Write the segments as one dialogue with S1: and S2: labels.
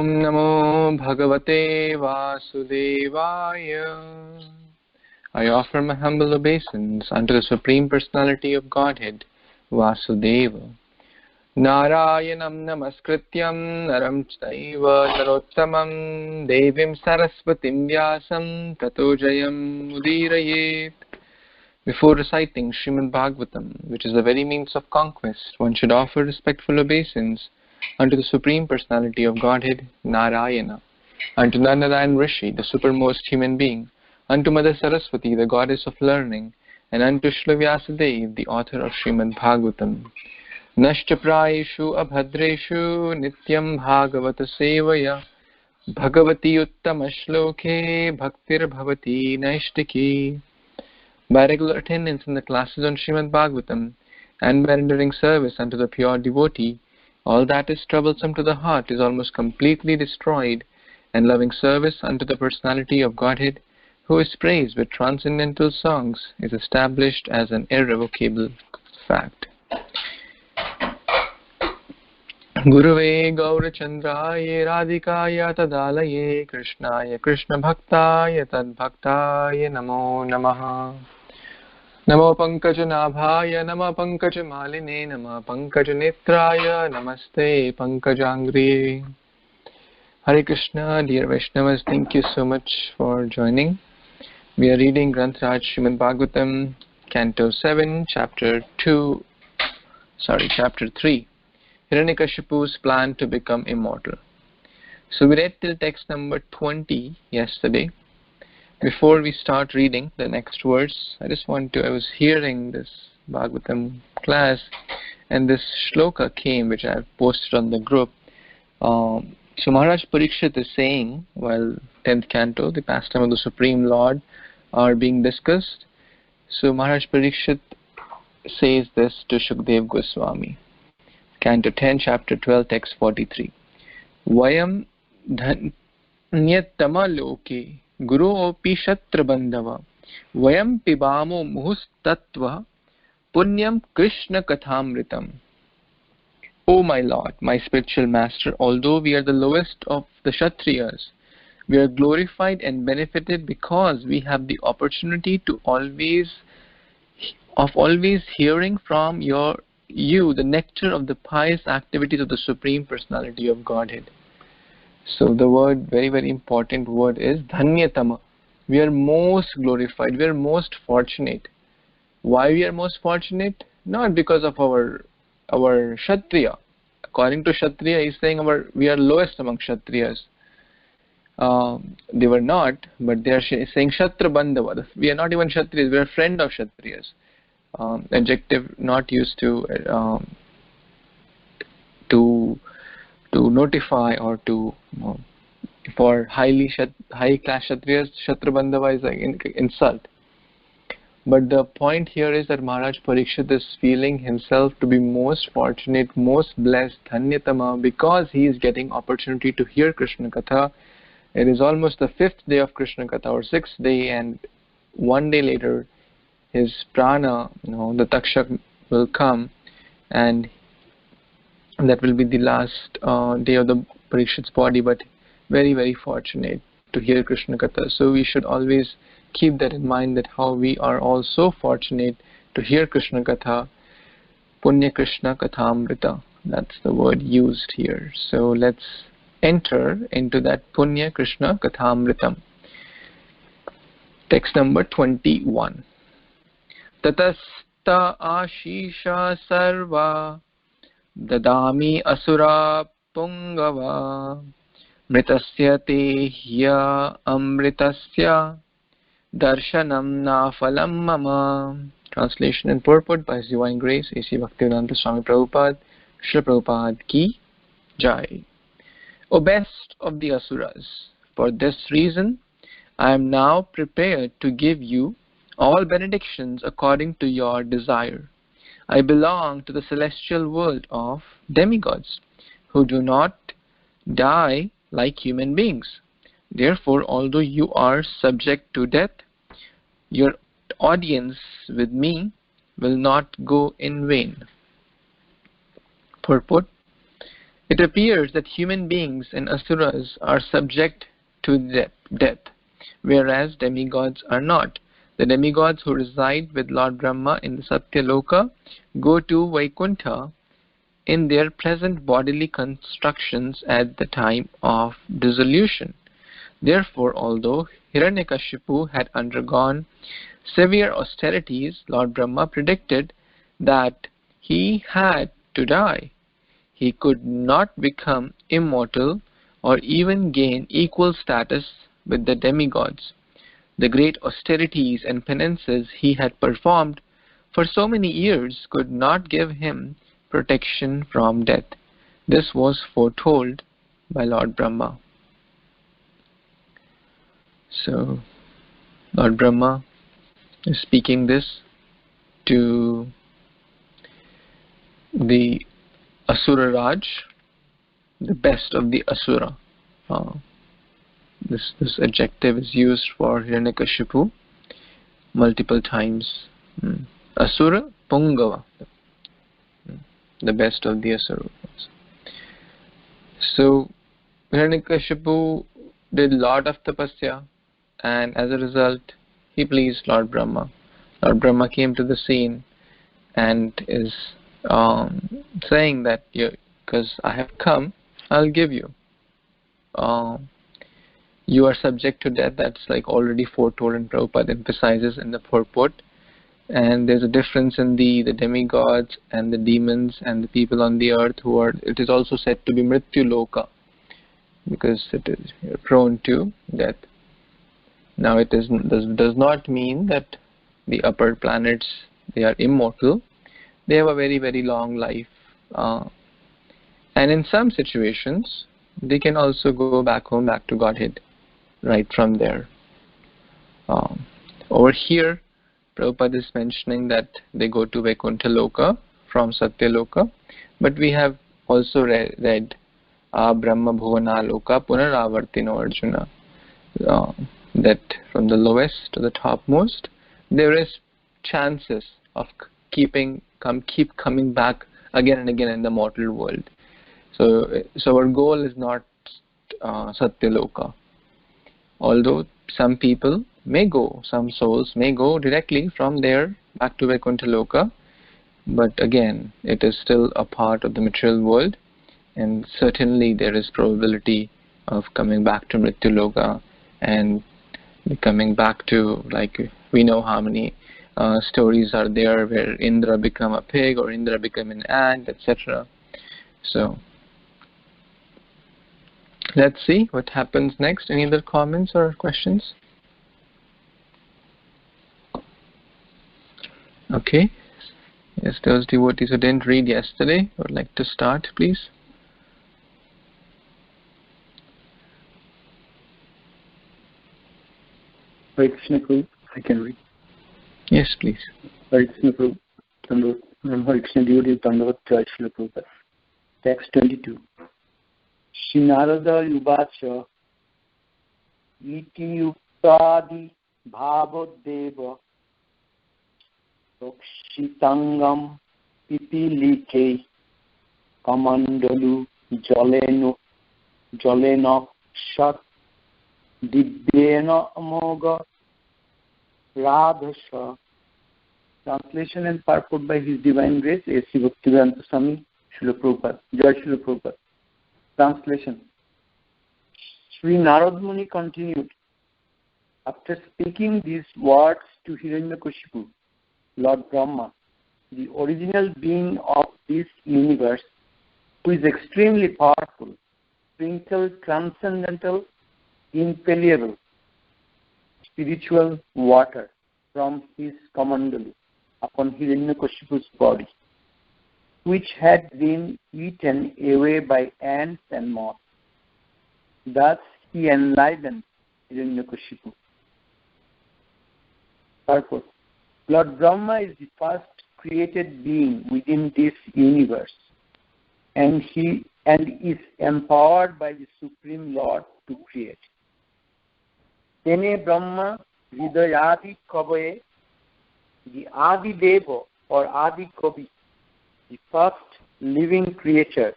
S1: Om Namo Bhagavate Vasudevaya. I offer my humble obeisance unto the Supreme Personality of Godhead, Vasudeva. Narayanam namaskrityam naram chaiva narottamam devim saraswatim vyasam tato jayam udirayet. Before reciting Srimad Bhagvatam, which is the very means of conquest, one should offer respectful obeisance unto the Supreme Personality of Godhead, Narayana, unto Narayan Rishi, the supermost human being, unto Mother Saraswati, the goddess of learning, and unto Srila Vyasadeva, the author of Srimad Bhagavatam. Nashcha prayeshu abhadreshu nityam bhagavata sevaya bhagavati uttama shloke bhaktir bhavati naishtiki. By regular attendance in the classes on Srimad Bhagavatam and by rendering service unto the pure devotee, all that is troublesome to the heart is almost completely destroyed, and loving service unto the Personality of Godhead, who is praised with transcendental songs, is established as an irrevocable fact. Guruve Gaurachandraya Radhikaya Tadalaye Krishnaya Krishna Bhaktaya Tadbhaktaya Namo Namaha. Namo Pankajanaabhaya Nama Pankajamaline Nama Pankajanetraya Namaste Pankajangri. Hare Krishna, dear Vaishnavas, thank you so much for joining. We are reading Granth-raj Srimad Bhagavatam, Canto 7, Chapter 3. Hiranyakashipu's plan to become immortal. So we read till text number 20 yesterday. Before we start reading the next verse, I was hearing this Bhagavatam class, and this shloka came, which I have posted on the group. So Maharaj Parikshit is saying, while 10th canto, the pastime of the Supreme Lord, are being discussed. So Maharaj Parikshit says this to Shukdev Goswami. Canto 10, Chapter 12, text 43. Vayam dhanyatama loke Guru opi shatra bandhava Vayam pibamo muhustatva Punyam Krishna kathamritam. O my Lord, my spiritual master, although we are the lowest of the Kshatriyas, we are glorified and benefited because we have the opportunity to always hearing from you the nectar of the pious activities of the Supreme Personality of Godhead. So the word, very very important word, is dhanyatama. We are most glorified, we are most fortunate. Why we are most fortunate? Not because of our Kshatriya. According to Kshatriya, he is saying we are lowest among Kshatriyas. They were not, but they are saying Shatra Bandhava. We are not even Kshatriyas, we are a friend of Kshatriyas. Adjective not used to notify or to for high class Kshatriyas, Shatra Bandhava is an insult. But the point here is that Maharaj Parikshit is feeling himself to be most fortunate, most blessed, dhanyatama, because he is getting opportunity to hear Krishna Katha. It is almost the 5th day of Krishna Katha, or 6th day, and one day later his prana, the takshak will come, and that will be the last day of the Parikshit's body, but very very fortunate to hear Krishna Katha. So we should always keep that in mind, that how we are all so fortunate to hear Krishna Katha. Punya Krishna Kathamrita, that's the word used here. So let's enter into that Punya Krishna Kathamritam. Text number 21. Tatasta ashisha sarva dadami asura pungava mritasya te hya amritasya darshanam nafalam mama. Translation and purport by His Divine Grace A.C. Bhaktivedanta Swami Prabhupada, Srila Prabhupada Ki Jai. O best of the Asuras, for this reason I am now prepared to give you all benedictions according to your desire. I belong to the celestial world of demigods, who do not die like human beings. Therefore, although you are subject to death, your audience with me will not go in vain. Purport. It appears that human beings and asuras are subject to death, whereas demigods are not. The demigods who reside with Lord Brahma in the Satyaloka go to Vaikuntha in their present bodily constructions at the time of dissolution. Therefore, although Hiranyakashipu had undergone severe austerities, Lord Brahma predicted that he had to die. He could not become immortal or even gain equal status with the demigods. The great austerities and penances he had performed for so many years could not give him protection from death. This was foretold by Lord Brahma. So, Lord Brahma is speaking this to the Asura Raj, the best of the Asura. This adjective is used for Hiranyakashipu multiple times. Asura Pungava, the best of the Asuras. So Hiranyakashipu did a lot of tapasya, and as a result he pleased Lord Brahma. Lord Brahma came to the scene and is saying that because I have come, I'll give you. You are subject to death. That's like already foretold, and Prabhupada emphasizes in the purport. And there's a difference in the demigods and the demons and the people on the earth who are. It is also said to be Mrityu Loka, because it is prone to death. Now it does not mean that the upper planets, they are immortal. They have a very, very long life, and in some situations they can also go back home, back to Godhead right from there. Over here Prabhupada is mentioning that they go to Vaikuntha Loka from Satya Loka, but we have also read Brahma Bhuvana Loka Punaravartino Arjuna, that from the lowest to the topmost there is chances of keep coming back again and again in the mortal world. So our goal is not Satya Loka, although some people may go, some souls may go directly from there back to Vaikuntha Loka, but again it is still a part of the material world, and certainly there is probability of coming back to Mrityu Loka and coming back to, like we know how many stories are there where Indra become a pig or Indra become an ant, etc. So let's see what happens next. Any other comments or questions? Okay. Yes, those devotees who didn't read yesterday would like to start, please.
S2: Hare Krishna Prabhu, I can read.
S1: Yes, please.
S2: Hare Krishna Prabhu, Hare Krishna devotee dandavat Jai Srila Prabhupada. Text 22. Shri Narada Yuvacha Iti Yuktadi Bhavodeva Tokshitangam Pipilike Kamandalu Jaleno Shat Divyena Amoga Radhasha. Translation and purport by His Divine Grace, A.C. Bhaktivedanta Swami Srila Prabhupada. Jai Srila Prabhupada. Translation. Sri Narad Muni continued. After speaking these words to Hiranyakashipu, Lord Brahma, the original being of this universe, who is extremely powerful, sprinkled, transcendental, infallible, spiritual water from his kamandalu upon Hiranyakashipu's body, which had been eaten away by ants and moths. Thus he enlivened Hiranyakashipu. Purpose. Lord Brahma is the first created being within this universe, and is empowered by the Supreme Lord to create. Tene Brahma Hridayadi Kavaye, the Adi Deva or Adi Kavi, the first living creature,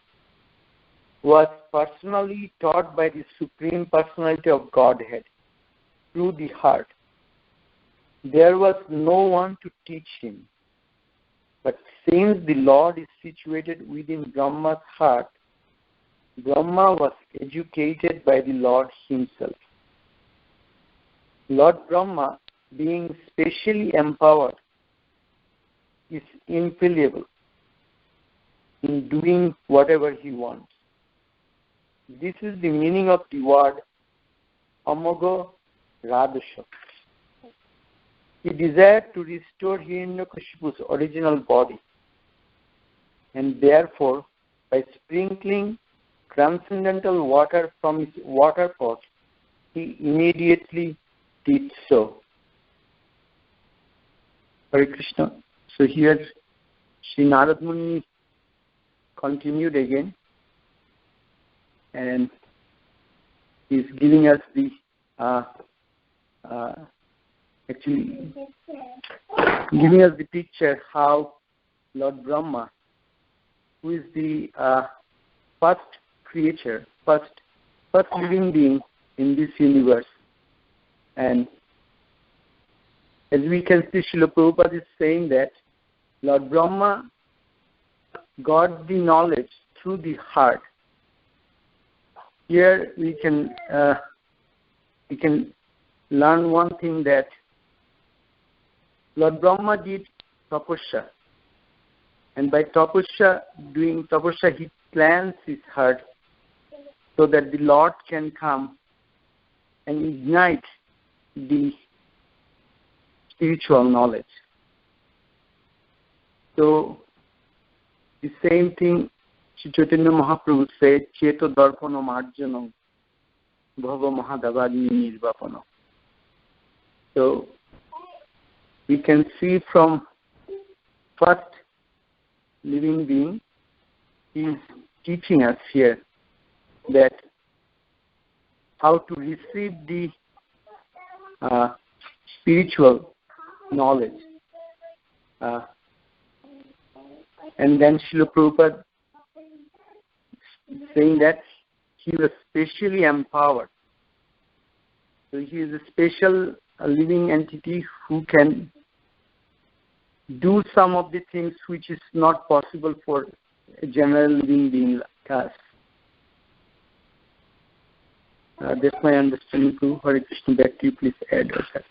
S2: was personally taught by the Supreme Personality of Godhead through the heart. There was no one to teach him. But since the Lord is situated within Brahma's heart, Brahma was educated by the Lord himself. Lord Brahma, being specially empowered, is infallible in doing whatever he wants. This is the meaning of the word Amogo Radasha. He desired to restore Hiranyakashipu's original body, and therefore, by sprinkling transcendental water from his water pot, he immediately did so. Hare Krishna. So here, Sri Narad Muni continued again, and he's giving us the giving us the picture how Lord Brahma, who is the first creature, first living being in this universe, and as we can see, Srila Prabhupada is saying that Lord Brahma got the knowledge through the heart. Here we can learn one thing, that Lord Brahma did tapasya, and by doing tapasya, he plans his heart so that the Lord can come and ignite the spiritual knowledge. So the same thing Sri Chaitanya Mahaprabhu said, Cheto Darpano Marjano Bhava Mahadavadi Nirvapano. So we can see from first living being, he is teaching us here that how to receive the spiritual knowledge. And then Srila Prabhupada saying that he was specially empowered. So he is a special living entity who can do some of the things which is not possible for a general living being like us. That's my understanding too. Hare Krishna, back to you. Please add yourself.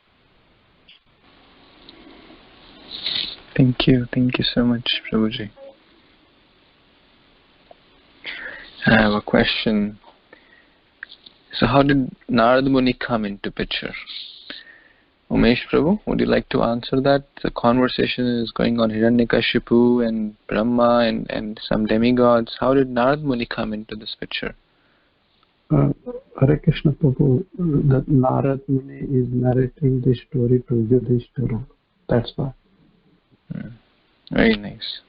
S1: Thank you so much, Prabhuji. I have a question. So how did Narad Muni come into picture? Umesh Prabhu, would you like to answer that? The conversation is going on Hiranyakashipu and Brahma and some demigods. How did Narad Muni come into this picture?
S3: Hare Krishna Prabhu, that Narad Muni is narrating the story to Yudhishthira. That's why.
S1: Very nice.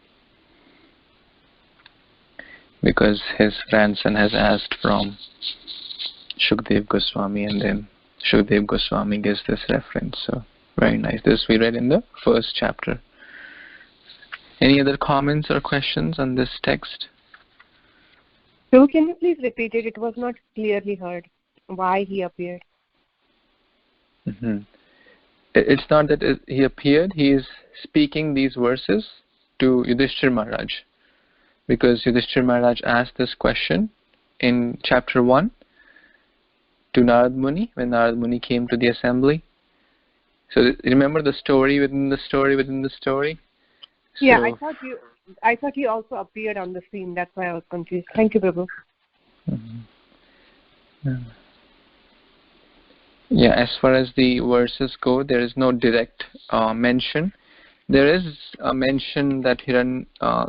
S1: Because his grandson has asked from Shukdev Goswami, and then Shukdev Goswami gives this reference. So very nice. This we read in the first chapter. Any other comments or questions on this text?
S4: So can you please repeat it? It was not clearly heard why he appeared.
S1: It's not that he appeared. He is speaking these verses to Yudhishthira Maharaj, because Yudhishthira Maharaj asked this question in chapter 1 to Narad Muni when Narad Muni came to the assembly. So remember the story within the story within the story? So,
S4: yeah, I thought he also appeared on the scene. That's why I was confused. Thank you, Prabhu.
S1: Yeah, as far as the verses go, there is no direct mention. There is a mention that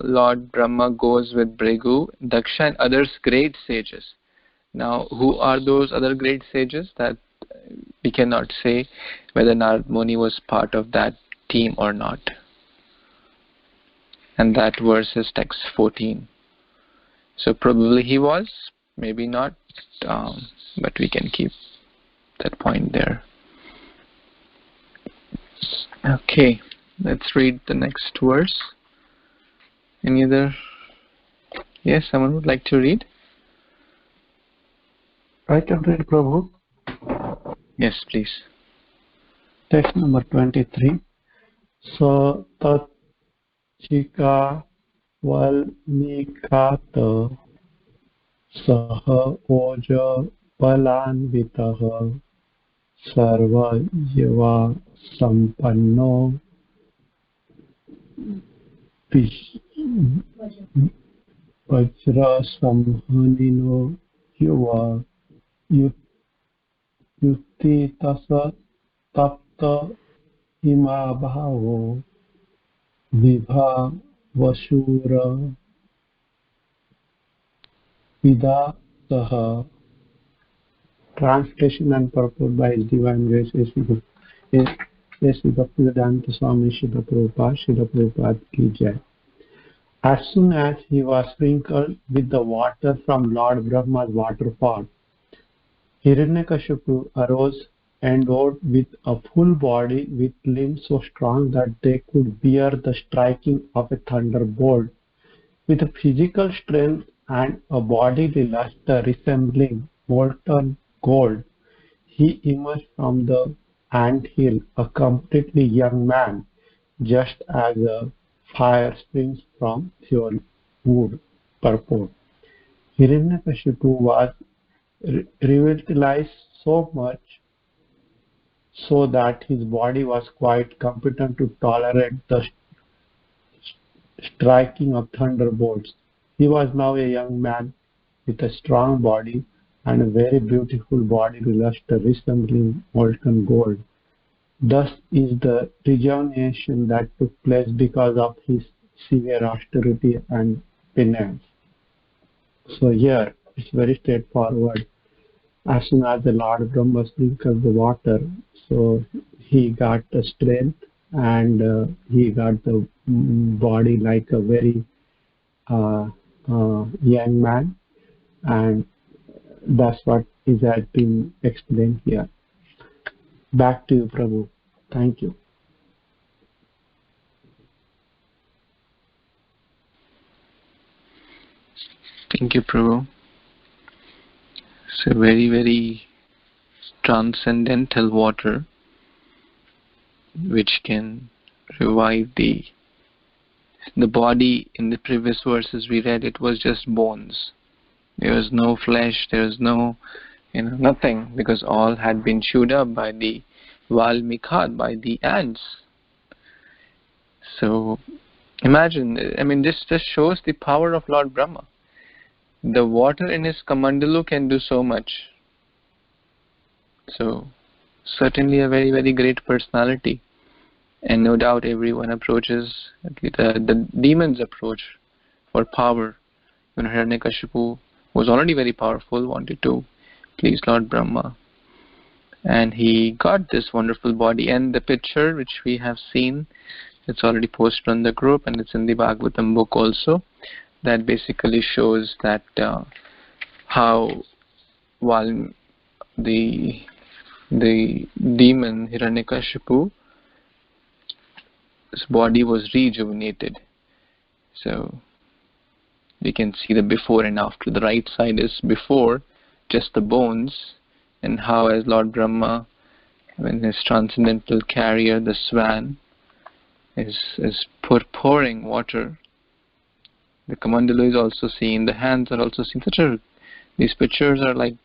S1: Lord Brahma goes with Bhrigu, Daksha, and others great sages. Now, who are those other great sages? That we cannot say whether Narad Muni was part of that team or not. And that verse is text 14. So probably he was, maybe not, but we can keep that point there. Okay, let's read the next verse. Any other? Yes, someone would like to read?
S3: I can read, Prabhu.
S1: Yes, please.
S3: Text number 23. So tat chika valmikata saha oja balanvitaha sarva yava sampanno vajra samhanino yuva yutti tasa tapta imabhavo vibha vasura vidasaha. Translation and purport by His Divine Grace S.V. Bhaktivedanta Swami Srila Prabhupada ki Jai. As soon as he was sprinkled with the water from Lord Brahma's water pot, Hiranyakashipu arose endowed with a full body with limbs so strong that they could bear the striking of a thunderbolt. With a physical strength and a bodily luster resembling molten gold, he emerged from the anthill a completely young man, just as a fire springs from pure wood. Purport. Hiranyakashipu was revitalized so much so that his body was quite competent to tolerate the striking of thunderbolts. He was now a young man with a strong body and a very beautiful body luster resembling molten gold. Thus is the rejuvenation that took place because of his severe austerity and penance. So here it's very straightforward. As soon as the Lord Brahma sprinkled the water, so he got the strength and he got the body like a very young man, and that's what is has been explained here. Back to you, Prabhu. Thank you.
S1: Thank you, Prabhu. So very, very transcendental water which can revive the body. In the previous verses we read, it was just bones. There was no flesh, there was no, nothing, because all had been chewed up by the Valmikat, by the ants. So imagine, this just shows the power of Lord Brahma. The water in his kamandalu can do so much. So certainly a very, very great personality. And no doubt everyone approaches, the demons approach for power. When Hiranyakashipu was already very powerful, wanted to please Lord Brahma. And he got this wonderful body. And the picture which we have seen, it's already posted on the group and it's in the Bhagavatam book also. That basically shows that how while the demon Hiranyakashipu, his body was rejuvenated. So we can see the before and after. The right side is before, just the bones, and how as Lord Brahma, when his transcendental carrier, the swan, is pouring water. The kamandalu is also seen, the hands are also seen. These pictures are like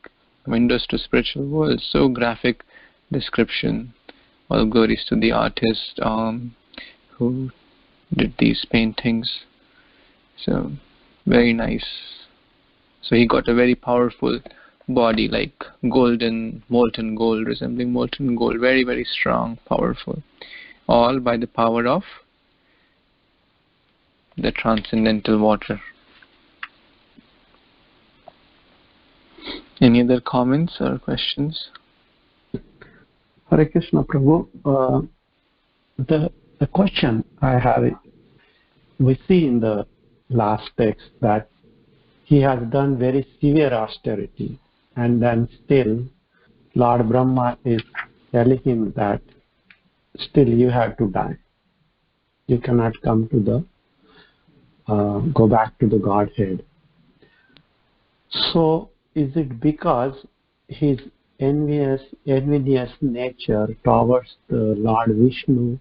S1: windows to spiritual world. So graphic description. All glories to the artist who did these paintings. So very nice. So he got a very powerful body, like golden, molten gold, resembling molten gold. Very, very strong, powerful. All by the power of the transcendental water. Any other comments or questions?
S3: Hare Krishna, Prabhu. The question I have, we see in the last text that he has done very severe austerity, and then still Lord Brahma is telling him that still you have to die. You cannot come to the go back to the Godhead. So is it because his envious nature towards the Lord Vishnu,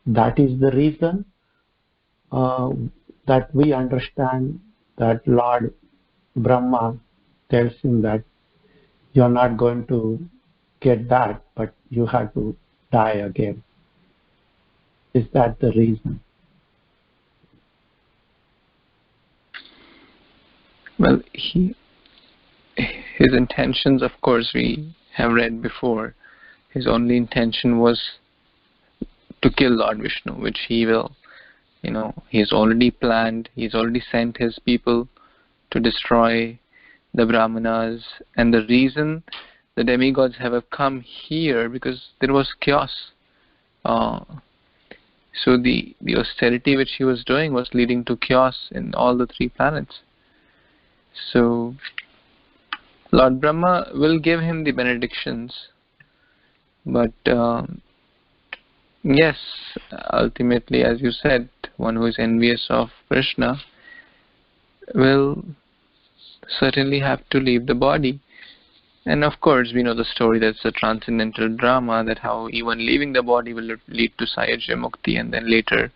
S3: that is the reason that we understand that Lord Brahma tells him that you're not going to get that, but you have to die again. Is that the reason?
S1: Well, his intentions, of course, we have read before. His only intention was to kill Lord Vishnu, which he will. He's already planned. He's already sent his people to destroy the Brahmanas. And the reason the demigods have come here, because there was chaos. So the austerity which he was doing was leading to chaos in all the 3 planets. So Lord Brahma will give him the benedictions, but yes, ultimately, as you said, one who is envious of Krishna will certainly have to leave the body. And of course, we know the story, that's a transcendental drama, that how even leaving the body will lead to Sayajya Mukti, and then later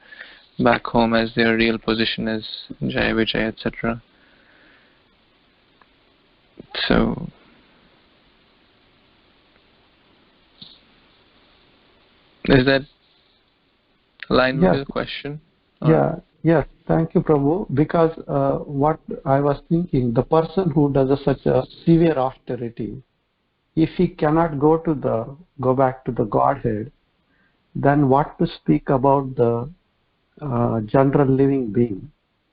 S1: back home as their real position as Jaya Vijaya, etc. So is that aligned with the question?
S3: Yes, thank you, Prabhu. Because what I was thinking, the person who does such a severe austerity, if he cannot go back to the Godhead, then what to speak about the general living being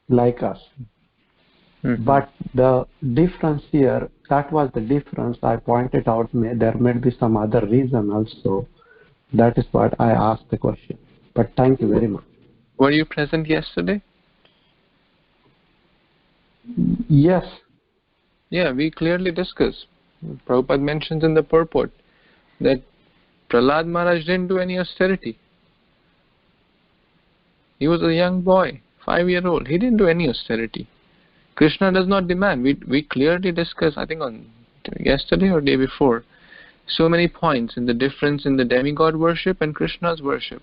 S3: like us? Mm-hmm. But the difference here, that was the difference I pointed out. There may be some other reason also. That is what I asked the question. But thank you very much.
S1: Were you present yesterday?
S3: Yes.
S1: Yeah, we clearly discussed. Prabhupada mentions in the purport that Prahlad Maharaj didn't do any austerity. He was a young boy, 5-year-old. He didn't do any austerity. Krishna does not demand. We clearly discussed, I think on yesterday or day before, so many points in the difference in the demigod worship and Krishna's worship.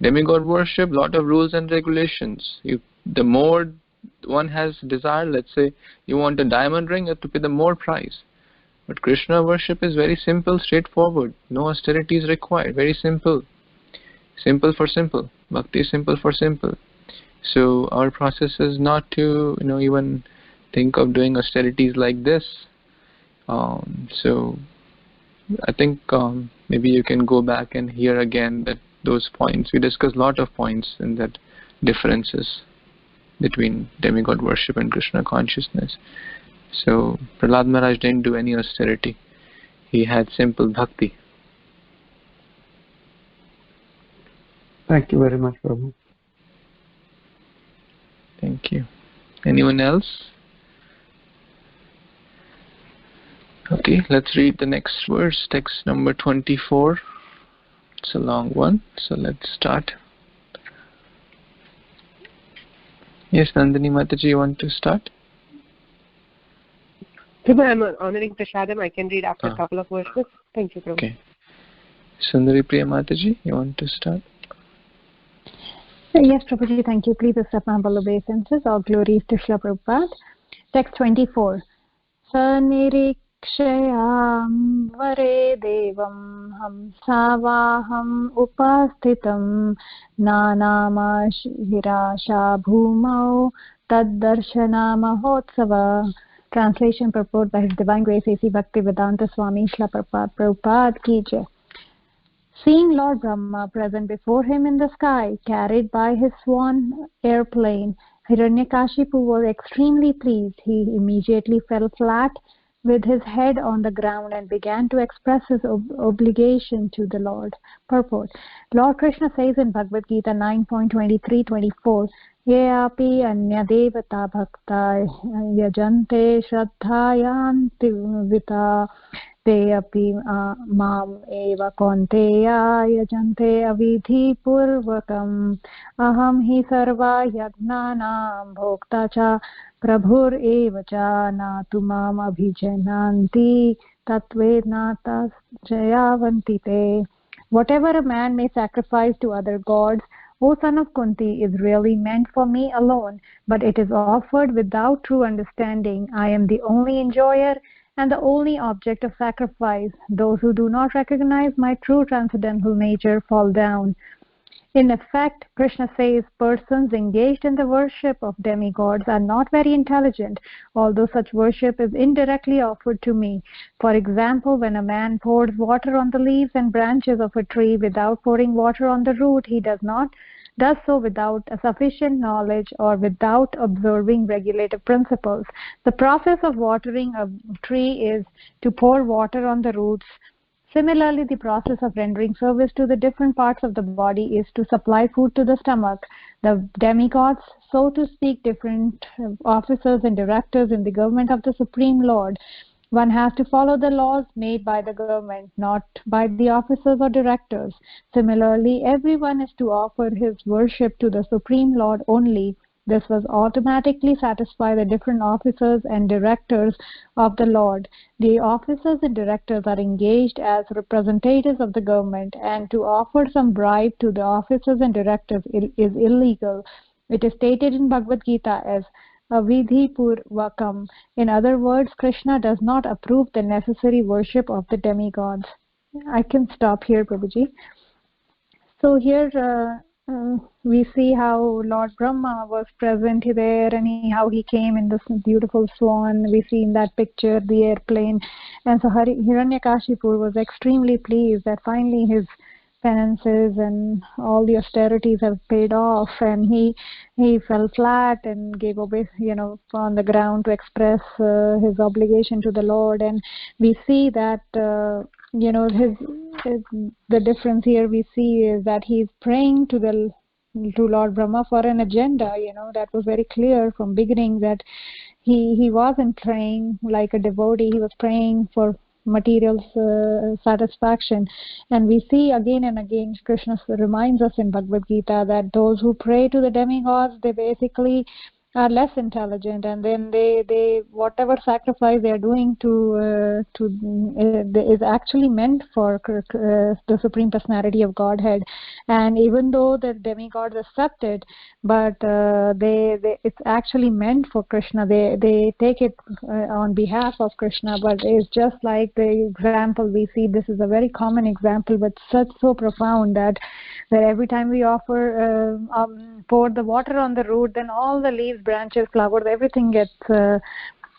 S1: Demigod worship, lot of rules and regulations. The more one has desire, let's say you want a diamond ring, you have to pay the more price. But Krishna worship is very simple, straightforward. No austerity is required. Very simple. Simple for simple. Bhakti is simple for simple. So our process is not to even think of doing austerities like this. So I think maybe you can go back and hear again that those points. We discussed a lot of points in that differences between demigod worship and Krishna consciousness. So Prahlad Maharaj didn't do any austerity. He had simple bhakti.
S3: Thank you very much, Prabhu.
S1: Thank you. Anyone else? Okay, let's read the next verse, text number 24. It's a long one, so let's start. Yes, Nandini Mataji, you want to start?
S4: Prabhu, I'm honoring Prashadam. I can read after a couple of verses. Thank you, Prabhu. Okay.
S1: Sundari Priya Mataji, you want to start?
S5: Yes, Prabhuji, thank you. Please accept my humble obeisances. All glories to Srila Prabhupada. Text 24. Sanirikshayam vare devam hamsavaham upastitam nanama hirasha bhumau taddarshana mahotsava. Translation purport by His Divine Grace A.C. Bhaktivedanta Swami Srila Prabhupada. Prabhupada ki jai. Seeing Lord Brahma present before him in the sky, carried by his swan airplane, Hiranyakashipu was extremely pleased. He immediately fell flat with his head on the ground and began to express his obligation to the Lord. Purport. Lord Krishna says in Bhagavad Gita 9.23-24, Yeapi anyadevata bhakta yajante shraddhayanti vita te api mam eva konteya yajante avidhi purvakam aham hi sarva yagnanam bhokta cha prabhur eva cha natumam abhijananti tatvenatas jayavantite. Whatever a man may sacrifice to other gods, O son of Kunti, is really meant for me alone, but it is offered without true understanding. I am the only enjoyer and the only object of sacrifice. Those who do not recognize my true transcendental nature fall down. In effect, Krishna says persons engaged in the worship of demigods are not very intelligent, although such worship is indirectly offered to me. For example, when a man pours water on the leaves and branches of a tree without pouring water on the root, he does so without a sufficient knowledge or without observing regulative principles. The process of watering a tree is to pour water on the roots. Similarly, the process of rendering service to the different parts of the body is to supply food to the stomach. The demigods, so to speak, different officers and directors in the government of the Supreme Lord. One has to follow the laws made by the government, not by the officers or directors. Similarly, everyone is to offer his worship to the Supreme Lord only. This was automatically satisfy the different officers and directors of the Lord. The officers and directors are engaged as representatives of the government, and to offer some bribe to the officers and directors is illegal. It is stated in Bhagavad Gita as avidhipurvakam. In other words, Krishna does not approve the necessary worship of the demigods. I can stop here, Prabhuji. So here we see how Lord Brahma was present there, and how he came in this beautiful swan. We see in that picture the airplane, and so Hiranyakashipu was extremely pleased that finally his penances and all the austerities have paid off, and he fell flat and gave away, on the ground to express his obligation to the Lord. And we see that the difference here we see is that he's praying to Lord Brahma for an agenda. That was very clear from beginning, that he wasn't praying like a devotee. He was praying for material satisfaction. And we see again and again Krishna reminds us in Bhagavad Gita that those who pray to the demigods, they basically are less intelligent, and then they whatever sacrifice they are doing is actually meant for the Supreme Personality of Godhead. And even though the demigods accept it, but it's actually meant for Krishna. They take it on behalf of Krishna, but it's just like the example we see. This is a very common example, but so profound that every time we offer pour the water on the root, then all the leaves, branches, flowers, everything gets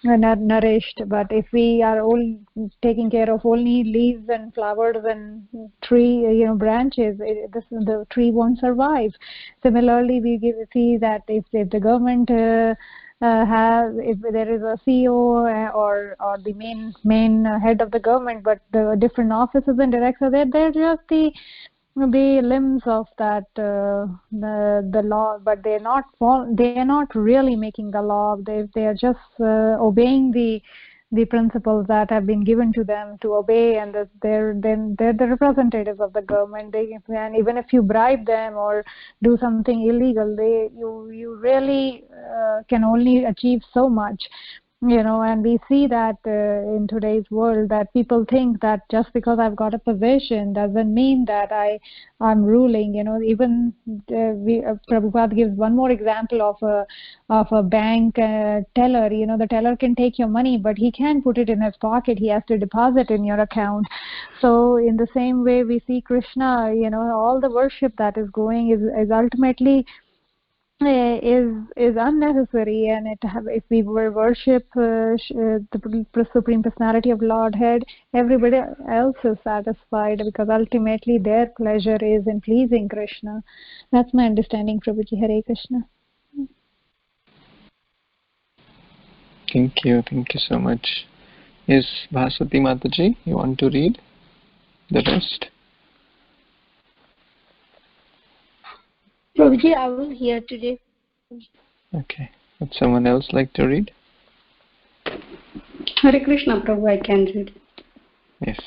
S5: nourished. But if we are all taking care of only leaves and flowers and tree, branches, the tree won't survive. Similarly, we see that if the government if there is a CEO or the main head of the government, but the different officers and directors, they're just the limbs of that the law, but they are not really making the law. They are just obeying the principles that have been given to them to obey, and they're the representatives of the government. And even if you bribe them or do something illegal, you really can only achieve so much. And we see that in today's world, that people think that just because I've got a position doesn't mean that I'm ruling. Even Prabhupada gives one more example of a bank teller. The teller can take your money, but he can't put it in his pocket. He has to deposit in your account. So in the same way, we see Krishna. All the worship that is going is ultimately is unnecessary, and if we were worship the Supreme Personality of Lordhead, everybody else is satisfied, because ultimately their pleasure is in pleasing Krishna. That's my understanding, Prabhuji. Hare Krishna.
S1: Thank you so much. Yes, Bhaswati Mataji, you want to read the rest?
S6: Prabhuji, I will hear today.
S1: Okay. Would someone else like to read?
S6: Hare Krishna, Prabhu, I can read.
S1: Yes.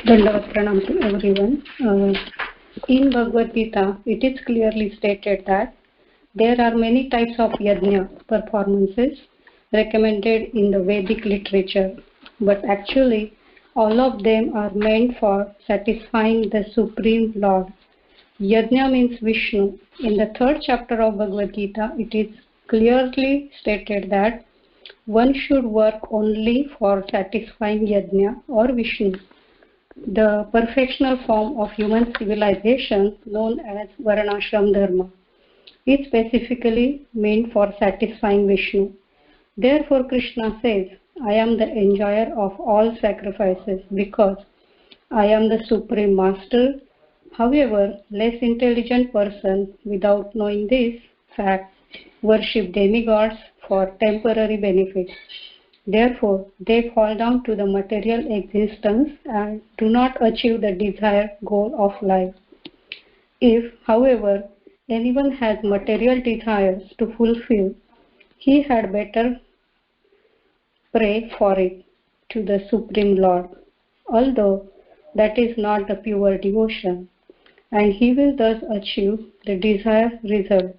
S6: Dandavat pranam to everyone. In Bhagavad Gita, it is clearly stated that there are many types of yajna performances, recommended in the Vedic literature, but actually all of them are meant for satisfying the Supreme Lord. Yajna means Vishnu. In the 3rd chapter of Bhagavad Gita, it is clearly stated that one should work only for satisfying Yajna or Vishnu. The perfectional form of human civilization, known as Varnashram Dharma, is specifically meant for satisfying Vishnu. Therefore, Krishna says, I am the enjoyer of all sacrifices because I am the Supreme Master. However, less intelligent person, without knowing this fact, worship demigods for temporary benefits. Therefore, they fall down to the material existence and do not achieve the desired goal of life. If, however, anyone has material desires to fulfill, he had better pray for it to the Supreme Lord, although that is not the pure devotion, and he will thus achieve the desired result.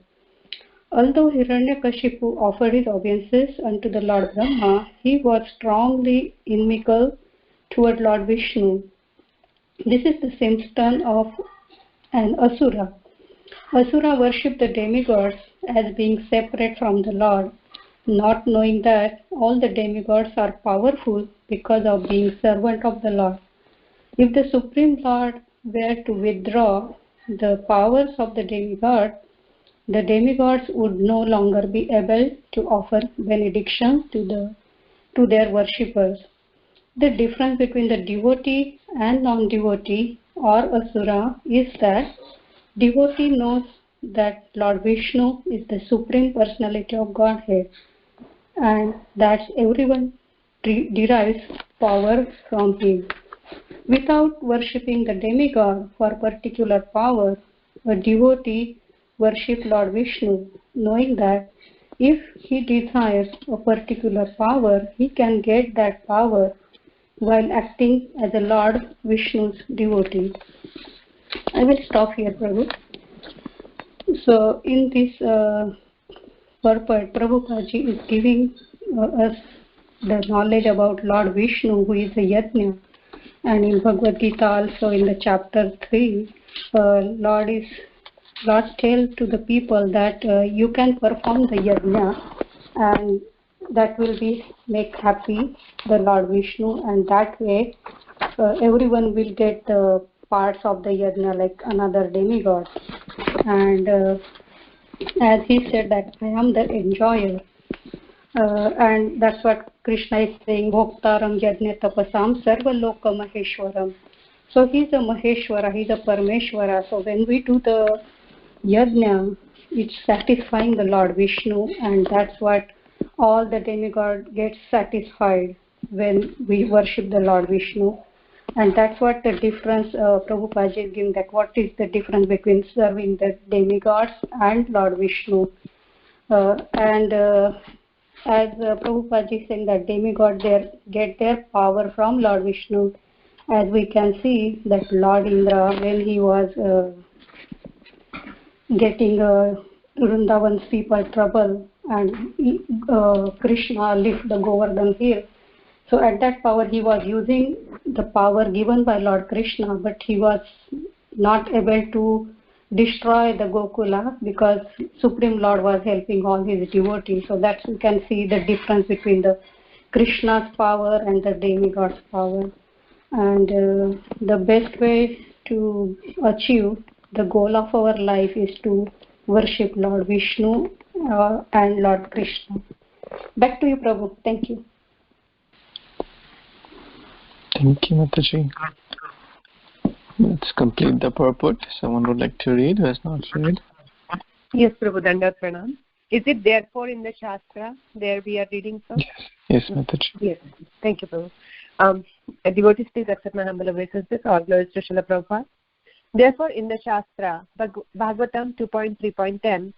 S6: Although Hiranyakashipu offered his obeisances unto the Lord Brahma, he was strongly inimical toward Lord Vishnu. This is the symptom of an Asura. Asura worshipped the demigods as being separate from the Lord, not knowing that all the demigods are powerful because of being servant of the Lord. If the Supreme Lord were to withdraw the powers of the demigods would no longer be able to offer benediction to their worshippers. The difference between the devotee and non-devotee or Asura is that devotee knows that Lord Vishnu is the Supreme Personality of Godhead and that everyone derives power from him. Without worshipping the demigod for particular power, a devotee worships Lord Vishnu, knowing that if he desires a particular power, he can get that power while acting as a Lord Vishnu's devotee. I will stop here, Prabhu. So, in this purport, Prabhupada is giving us the knowledge about Lord Vishnu, who is a Yajna. And in Bhagavad Gita also in the chapter 3, Lord tells to the people that you can perform the Yajna and that will make happy the Lord Vishnu, and that way everyone will get the parts of the Yajna like another demigod. And as he said that I am the enjoyer, and that's what Krishna is saying, Bhoktaram Yajna Tapasam Sarva Loka Maheshwaram. So he's a Maheshwara, he's a Parameshwara. So when we do the Yajna, it's satisfying the Lord Vishnu, and that's what all the demigod gets satisfied when we worship the Lord Vishnu. And that's what the difference Prabhupada is giving, that what is the difference between serving the demigods and Lord Vishnu. As Prabhupada is saying that demigod get their power from Lord Vishnu, as we can see that Lord Indra, when he was getting Vrindavan's people trouble, and Krishna lift the Govardhan hill. So at that power he was using the power given by Lord Krishna, but he was not able to destroy the Gokula because Supreme Lord was helping all his devotees. So that you can see the difference between the Krishna's power and the demigod's power. And the best way to achieve the goal of our life is to worship Lord Vishnu and Lord Krishna. Back to you, Prabhu. Thank you.
S1: Thank you, Mataji. Let's complete the purport. Someone would like to read who has not read?
S4: Yes, Prabhu, dandavat pranam. Is it therefore in the Shastra? There we are reading from?
S1: Yes, Mataji.
S4: Yes, thank you, Prabhu. Devotees, please accept my humble obeisances. All glories to Srila Prabhupada. Therefore, in the Shastra, Bhagavatam 7.3.21,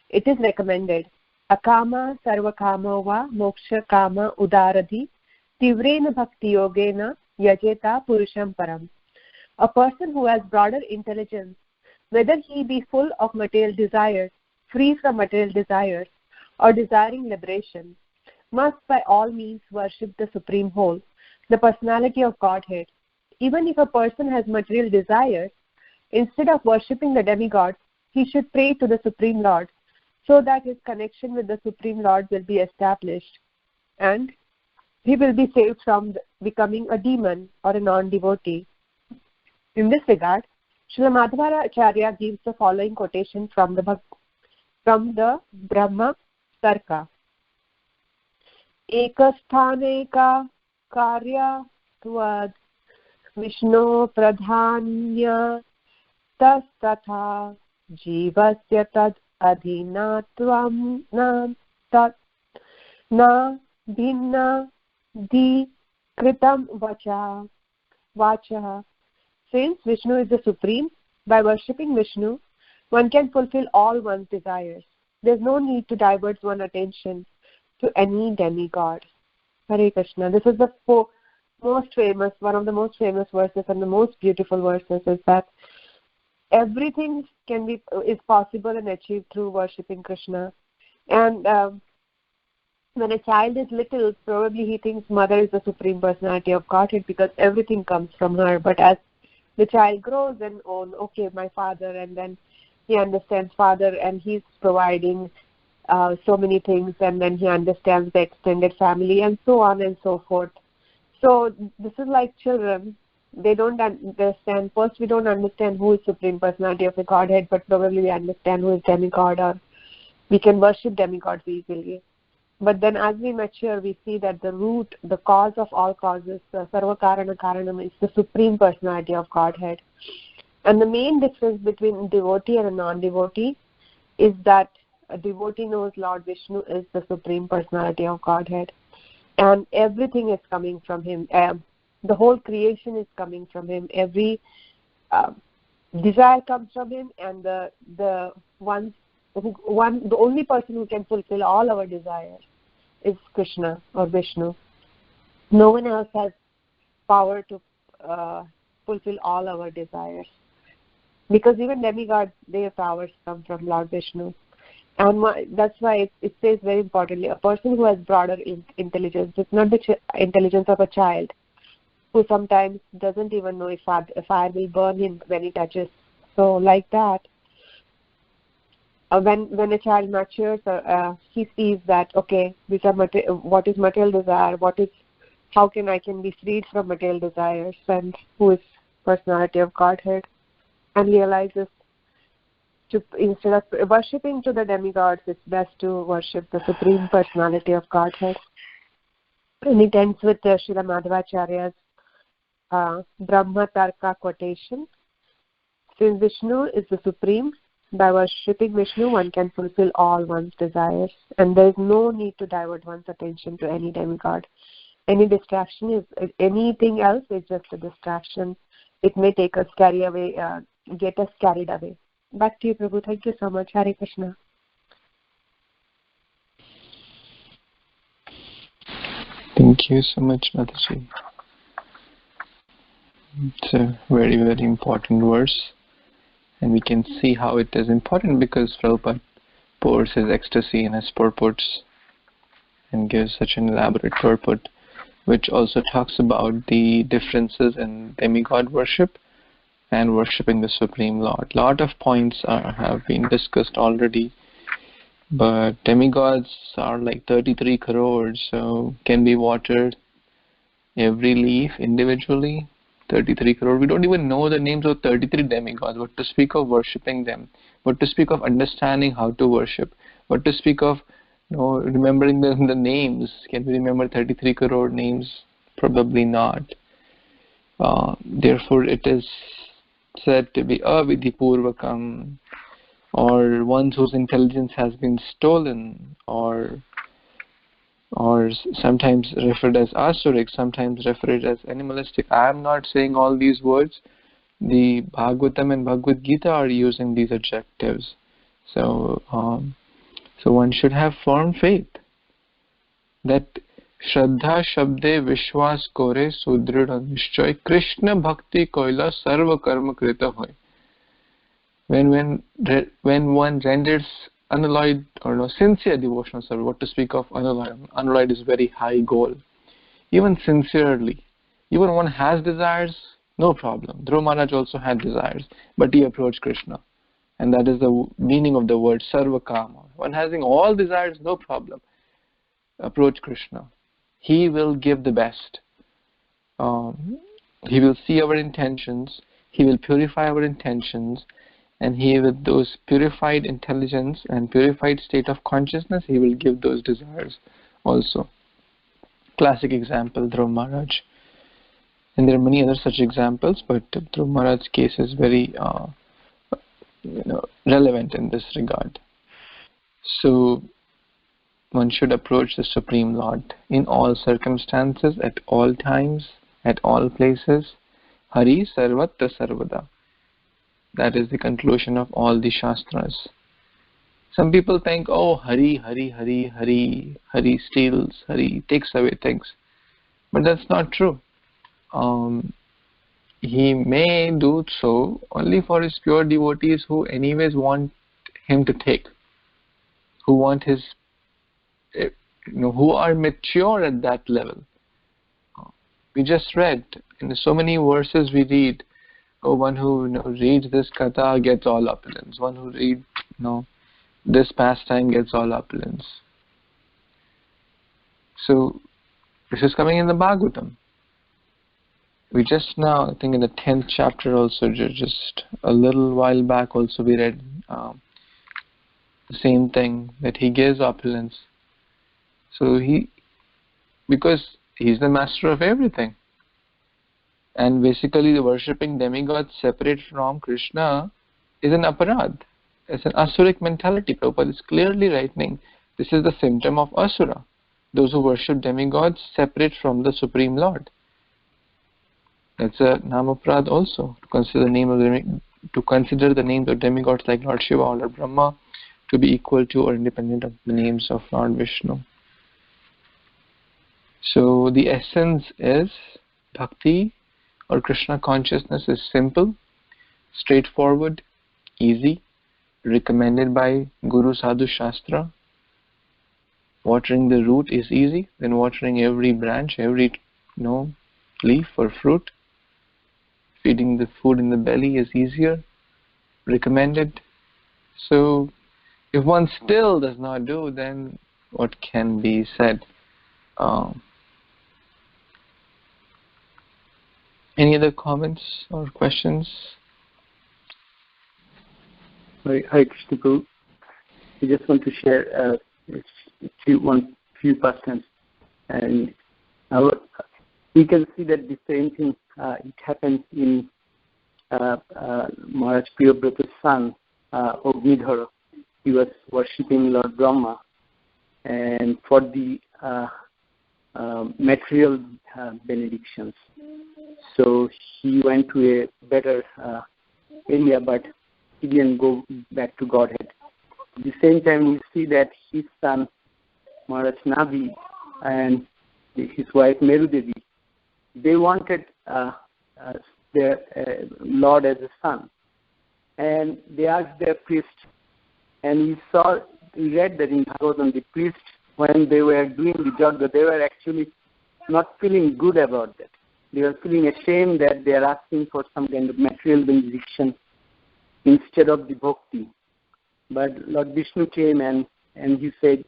S4: it is recommended, Akama sarva kama va moksha kama udaradhi tivrena bhakti yogena yajeta purusham param. A person who has broader intelligence, whether he be full of material desires, free from material desires, or desiring liberation, must by all means worship the Supreme Whole, the personality of Godhead. Even if a person has material desires, instead of worshipping the demigods, he should pray to the Supreme Lord, so that his connection with the Supreme Lord will be established, and he will be saved from becoming a demon or a non-devotee. In this regard, Srila Madhvaracharya gives the following quotation from the Brahma Tarka. Ekasthaneka karya tvad Vishnu pradhanya tastatha jivasya tad adhinatvam na bhinna di kritam vacha. Since Vishnu is the Supreme, by worshipping Vishnu, one can fulfill all one's desires. There is no need to divert one's attention to any demigod. Hare Krishna. This is the most famous, one of the most famous verses and the most beautiful verses, is that everything is possible and achieved through worshipping Krishna. And when a child is little, probably he thinks mother is the Supreme Personality of Godhead because everything comes from her. But as the child grows and okay, my father, and then he understands father and he's providing so many things, and then he understands the extended family and so on and so forth. So this is like children. They don't understand. First, we don't understand who is Supreme Personality of the Godhead, but probably we understand who is demigod, or we can worship demigods easily. But then as we mature, we see that the root, the cause of all causes, Sarva Karana Karanam, is the Supreme Personality of Godhead. And the main difference between a devotee and a non-devotee is that a devotee knows Lord Vishnu is the Supreme Personality of Godhead. And everything is coming from him. The whole creation is coming from him. Every desire comes from him, and the only person who can fulfill all our desires is Krishna or Vishnu. No one else has power to fulfill all our desires, because even demigods, their powers come from Lord Vishnu. And that's why it says very importantly, a person who has broader intelligence, it's not the intelligence of a child who sometimes doesn't even know if fire will burn him when he touches. So like that, when a child matures, he sees that, okay, these are what is material desire, how can I be freed from material desires, and who is personality of Godhead, and realizes instead of worshipping to the demigods, it's best to worship the Supreme Personality of Godhead. And it ends with Srila Madhvacharya's Brahma Tarka quotation. Since Vishnu is the Supreme, by worshipping Vishnu, one can fulfill all one's desires, and there is no need to divert one's attention to any demigod. Any distraction anything else is just a distraction. It may take us get us carried away. Back to you, Prabhu. Thank you so much. Hare Krishna.
S1: Thank you so much, Mataji. It's a very, very important verse, and we can see how it is important because Prabhupada pours his ecstasy in his purports and gives such an elaborate purport, which also talks about the differences in demigod worship and worshipping the Supreme Lord. A lot of points have been discussed already, but demigods are like 33 crores, so can be watered every leaf individually. 33 crore. We don't even know the names of 33 demigods. What to speak of worshipping them? What to speak of understanding how to worship? What to speak of remembering the names? Can we remember 33 crore names? Probably not. Therefore, it is said to be avidhipurvakam, or ones whose intelligence has been stolen, or sometimes referred as asuric, sometimes referred as animalistic. I am not saying all these words. The Bhagavatam and Bhagavad Gita are using these adjectives. So one should have firm faith that Shraddha Shabde Vishwas Kore Sudrida Nishchay Krishna Bhakti Koila Sarva Karma Krita Hoy. When one renders unalloyed or no sincere devotional service, what to speak of unalloyed? Unalloyed is very high goal. Even sincerely, even one has desires, no problem. Dhruva Maharaj also had desires, but he approached Krishna. And that is the meaning of the word sarva kama. One having all desires, no problem. Approach Krishna. He will give the best. He will see our intentions. He will purify our intentions. And he, with those purified intelligence and purified state of consciousness, he will give those desires also. Classic example, Dhruva Maharaj. And there are many other such examples, but Dhruva Maharaj's case is very relevant in this regard. So one should approach the Supreme Lord in all circumstances, at all times, at all places. Hari sarvatra sarvada. That is the conclusion of all the Shastras. Some people think, oh, Hari, Hari, Hari, Hari, Hari steals, Hari takes away things. But that's not true. He may do so only for his pure devotees who anyways want him to take, who want his, who are mature at that level. We just read, in so many verses we read, one who reads this katha gets all opulence, one who reads this pastime gets all opulence. So this is coming in the Bhagavatam. We just now, I think in the 10th chapter also, just a little while back also we read the same thing, that he gives opulence. So because he's the master of everything. And basically the worshipping demigods separate from Krishna is an aparad. It's an asuric mentality. Prabhupada is clearly writing, this is the symptom of asura. Those who worship demigods separate from the Supreme Lord. That's a namaprad also, to consider the names of demigods like Lord Shiva or Lord Brahma to be equal to or independent of the names of Lord Vishnu. So the essence is bhakti or Krishna consciousness is simple, straightforward, easy, recommended by Guru Sadhu Shastra. Watering the root is easy, then watering every branch, every leaf or fruit. Feeding the food in the belly is easier, recommended. So if one still does not do, then what can be said? Any other comments or questions?
S2: Hi, Krishna Prabhu. I just want to share few questions, and we can see that the same thing it happened in Maharaj Priyabrata's son Ognidhara. He was worshipping Lord Brahma, and for the material benedictions. So he went to a better area, but he didn't go back to Godhead. At the same time, we see that his son Maharaj Navi and his wife Merudevi, they wanted their Lord as a son, and they asked their priest. And we read that in Bhagavatam, the priest, when they were doing the yajna, they were actually not feeling good about that. They were feeling ashamed that they are asking for some kind of material benediction instead of the bhakti. But Lord Vishnu came and he said,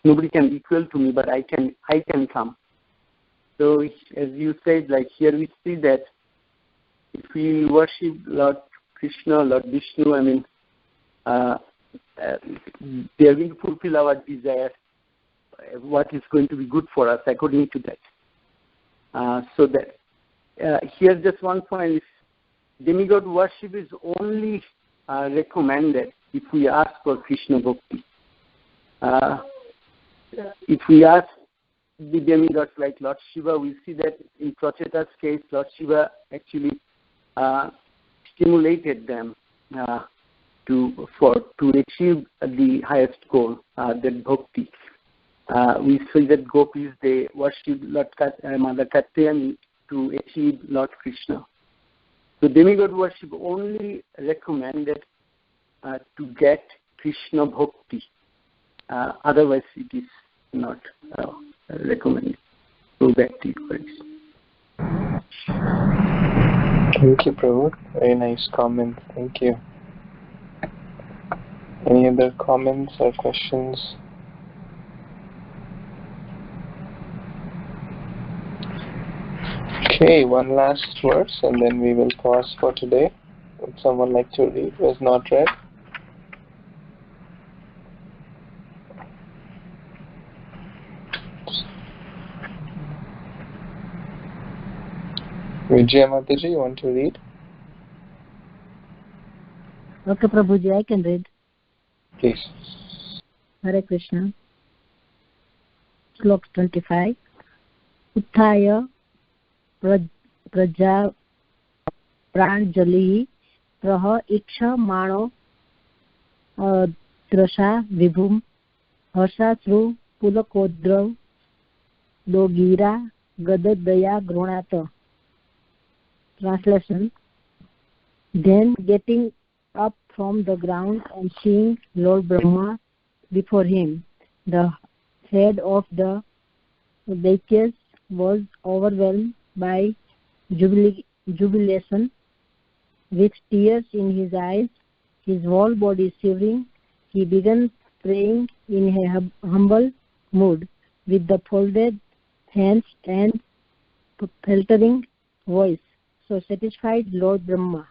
S2: nobody can be equal to me, but I can come. So as you said, like here we see that if we worship Lord Krishna, Lord Vishnu, they are going to fulfill our desire, what is going to be good for us according to that. So that here just one point is, demigod worship is only recommended if we ask for Krishna Bhakti. If we ask the demigods like Lord Shiva, we see that in Pracheta's case, Lord Shiva actually stimulated them to achieve the highest goal, that bhakti. We see that gopis, they worship Mother Katyayani to achieve Lord Krishna. So demigod worship only recommended to get Krishna bhakti. Otherwise, it is not recommended. So back to you, Krishna.
S1: Thank you, Prabhu. Very nice comment. Thank you. Any other comments or questions? Okay, one last verse and then we will pause for today. Would someone like to read? Was not read? Vijaya Mataji, you want to read?
S7: Okay, Prabhuji, I can read.
S1: Please.
S7: Hare Krishna. Slok 25. Uthaya praja pranjali praha iksha mano drasha vibhum harsasru pulakodrav dogira gadadaya grunata. Translation. Then getting up from the ground and seeing Lord Brahma before him, the head of the deities was overwhelmed by jubilation. With tears in his eyes, his whole body shivering, he began praying in a humble mood, with the folded hands and faltering voice. So satisfied Lord Brahma.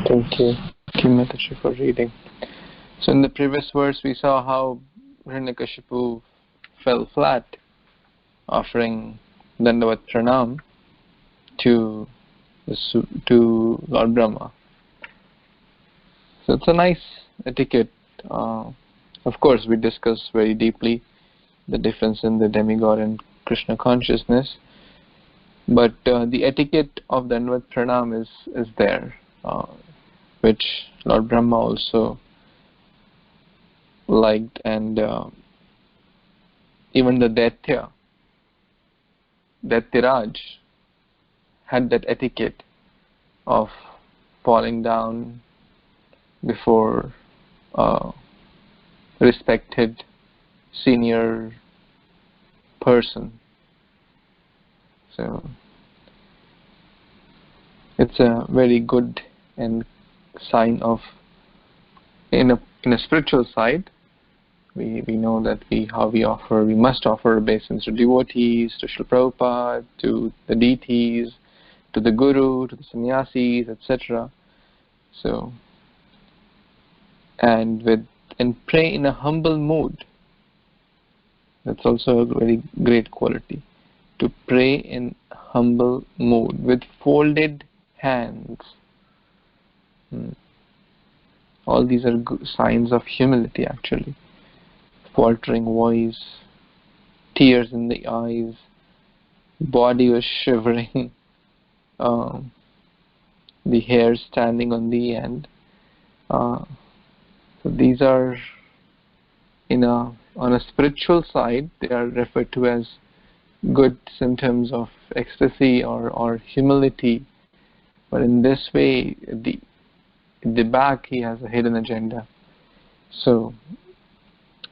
S1: Thank you. Thank you, Mataji, for reading. So in the previous verse, we saw how Hiranyakashipu fell flat, offering dandavat pranam to Lord Brahma. So it's a nice etiquette. Of course, we discuss very deeply the difference in the demigod and Krishna consciousness, but the etiquette of dandavat pranam is there, which Lord Brahma also liked, and even the Daityaraj had that etiquette of falling down before respected senior person. So it's a very good and sign of, in a spiritual side, we know that we must offer obeisance to devotees, to Srila Prabhupada, to the deities, to the Guru, to the sannyasis, etc. So, and pray in a humble mood. That's also a very great quality. To pray in humble mood with folded hands. All these are signs of humility, actually. Faltering voice, tears in the eyes, body was shivering, the hair standing on the end. So these are, on a spiritual side, they are referred to as good symptoms of ecstasy or humility. But in this way, in the back, he has a hidden agenda. So,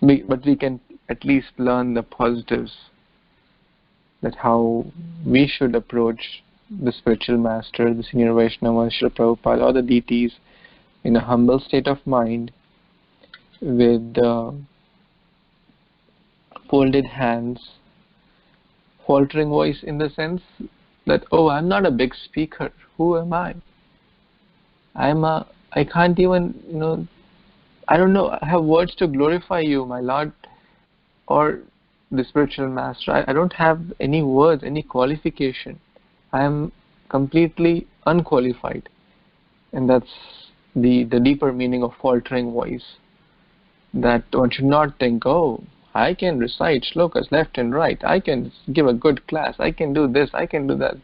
S1: but we can at least learn the positives, that how we should approach the spiritual master, the senior Vaishnava, Srila Prabhupada, or the deities in a humble state of mind, with folded hands, faltering voice, in the sense that, oh, I'm not a big speaker. Who am I? I can't even, I don't know, I have words to glorify you, my Lord, or the spiritual master. I don't have any words, any qualification. I am completely unqualified. And that's the deeper meaning of faltering voice. That one should not think, oh, I can recite shlokas left and right. I can give a good class. I can do this. I can do that.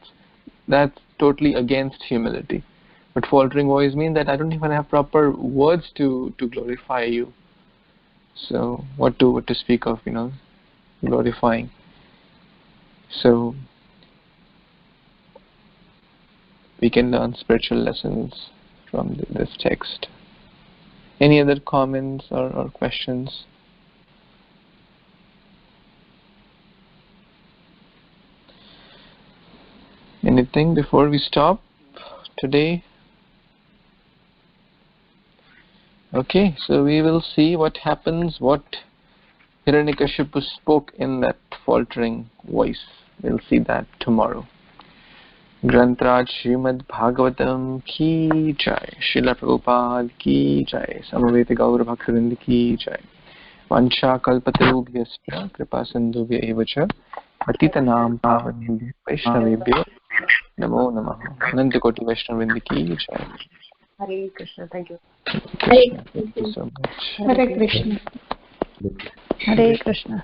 S1: That's totally against humility. But faltering voice means that I don't even have proper words to glorify you. So what to speak of, glorifying. So we can learn spiritual lessons from this text. Any other comments or questions? Anything before we stop today? Okay, so we will see what happens, what Hiranyakashipu spoke in that faltering voice. We'll see that tomorrow. Grantraj Srimad Bhagvatam ki jai, Srila Prabhupada ki jai, Samaveta Gaura Bhaktivinoda ki jai, Vancha Kalpatarubhyascha Kripa Sindhubhya evacha Patitanam Pavanebhyo Vaishnavebhyo Namo Namaha. Anantakoti Vaishnavrinda ki jai.
S4: Hare Krishna. Thank you.
S1: Thank you so much.
S6: Hare Krishna.
S5: Hare Krishna.